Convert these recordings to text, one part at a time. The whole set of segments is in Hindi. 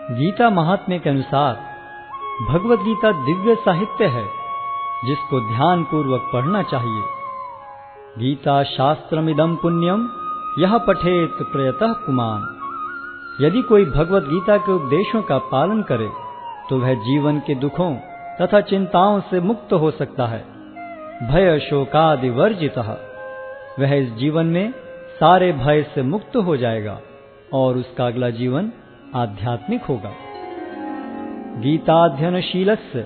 गीता महात्म्य के अनुसार भगवद गीता दिव्य साहित्य है जिसको ध्यान पूर्वक पढ़ना चाहिए। गीता शास्त्रमिदं पुण्यम यह पठेत प्रयतः पुमान्। यदि कोई भगवद गीता के उपदेशों का पालन करे तो वह जीवन के दुखों तथा चिंताओं से मुक्त हो सकता है। भय शोकादि वर्जितः, वह इस जीवन में सारे भय से मुक्त हो जाएगा और उसका अगला जीवन आध्यात्मिक होगा। गीताध्ययनशीलस्य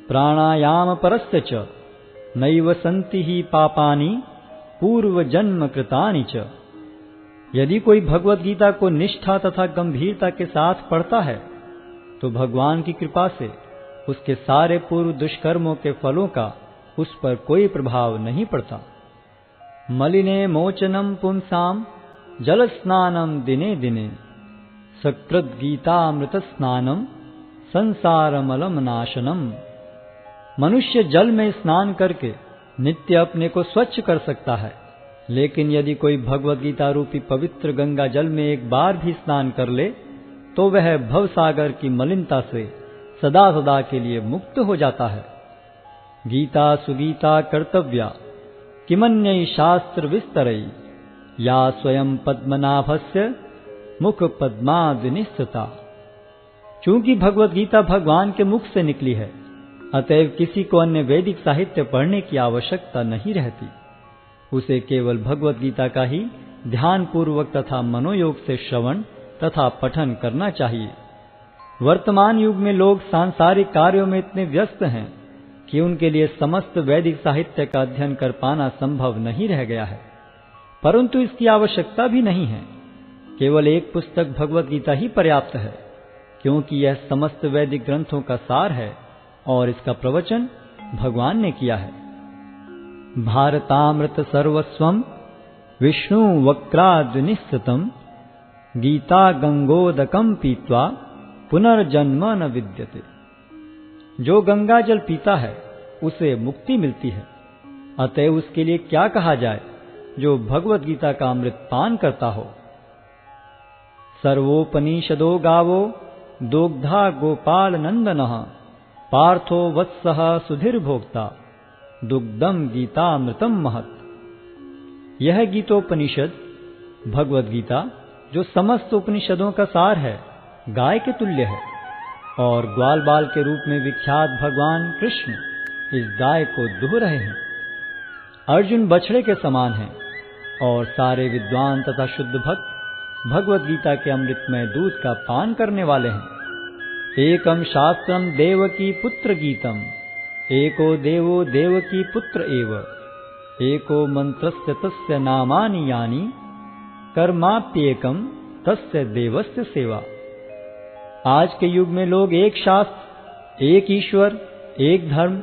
प्राणायाम परस्य च नैव सन्ति ही पापानि पूर्व जन्म कृतानि च। यदि कोई भगवद गीता को निष्ठा तथा गंभीरता के साथ पढ़ता है तो भगवान की कृपा से उसके सारे पूर्व दुष्कर्मों के फलों का उस पर कोई प्रभाव नहीं पड़ता। मलिने मोचनम पुंसाम जल स्नानम दिने दिने सकृत गीतामृत स्नानम संसारमलम नाशनम। मनुष्य जल में स्नान करके नित्य अपने को स्वच्छ कर सकता है, लेकिन यदि कोई भगवद गीता रूपी पवित्र गंगा जल में एक बार भी स्नान कर ले तो वह भवसागर की मलिनता से सदा सदा के लिए मुक्त हो जाता है। गीता सुगीता कर्तव्या किमन्यै शास्त्र विस्तरै या स्वयं पद्मनाभस्य मुख पद्माद्विनिस्सृता। चूंकि भगवद गीता भगवान के मुख से निकली है, अतएव किसी को अन्य वैदिक साहित्य पढ़ने की आवश्यकता नहीं रहती। उसे केवल भगवद गीता का ही ध्यान पूर्वक तथा मनोयोग से श्रवण तथा पठन करना चाहिए। वर्तमान युग में लोग सांसारिक कार्यों में इतने व्यस्त हैं कि उनके लिए समस्त वैदिक साहित्य का अध्ययन कर पाना संभव नहीं रह गया है, परंतु इसकी आवश्यकता भी नहीं है। केवल एक पुस्तक भगवद गीता ही पर्याप्त है, क्योंकि यह समस्त वैदिक ग्रंथों का सार है और इसका प्रवचन भगवान ने किया है। भारतामृत सर्वस्वम विष्णु वक्राद्विनिश्चितम गीता गंगोदकम पीत्वा पुनर्जन्म न विद्यते। जो गंगा जल पीता है उसे मुक्ति मिलती है, अतएव उसके लिए क्या कहा जाए जो भगवद गीता का अमृत पान करता हो। सर्वोपनिषदो गावो दोग्धा गोपाल नंदनः पार्थो वत्सः सुधीर्भोक्ता दुग्धम गीतामृतम महत्। यह गीतोपनिषद भगवद गीता जो समस्त उपनिषदों का सार है, गाय के तुल्य है और ग्वाल बाल के रूप में विख्यात भगवान कृष्ण इस गाय को दुह रहे हैं। अर्जुन बछड़े के समान हैं और सारे विद्वान तथा शुद्ध भक्त भगवद गीता के अमृतमय दूध का पान करने वाले हैं। एकम शास्त्रम देवकी पुत्र गीतम एको देवो देवकी पुत्र एव एको मंत्रस्य तस्य नामानि यानि कर्माप्येकम तस्य देवस्य सेवा। आज के युग में लोग एक शास्त्र, एक ईश्वर, एक धर्म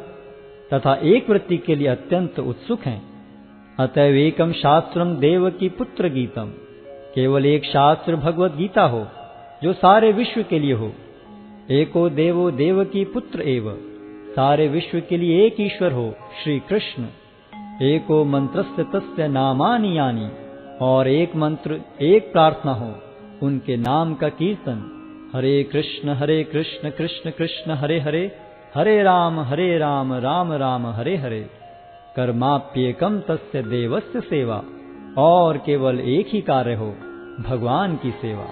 तथा एक वृत्ति के लिए अत्यंत उत्सुक हैं। अतएव एकम शास्त्रम देवकी पुत्र गीतम, केवल एक शास्त्र भगवद गीता हो जो सारे विश्व के लिए हो। एको देवो देवकी पुत्र एव, सारे विश्व के लिए एक ईश्वर हो श्री कृष्ण। एको मंत्रस्य तस्य नामानि यानि, और एक मंत्र एक प्रार्थना हो उनके नाम का कीर्तन। हरे कृष्ण कृष्ण कृष्ण हरे हरे, हरे राम राम राम हरे हरे। कर्माप्येकम तस्य देवस्य सेवा, और केवल एक ही कार्य हो, भगवान की सेवा।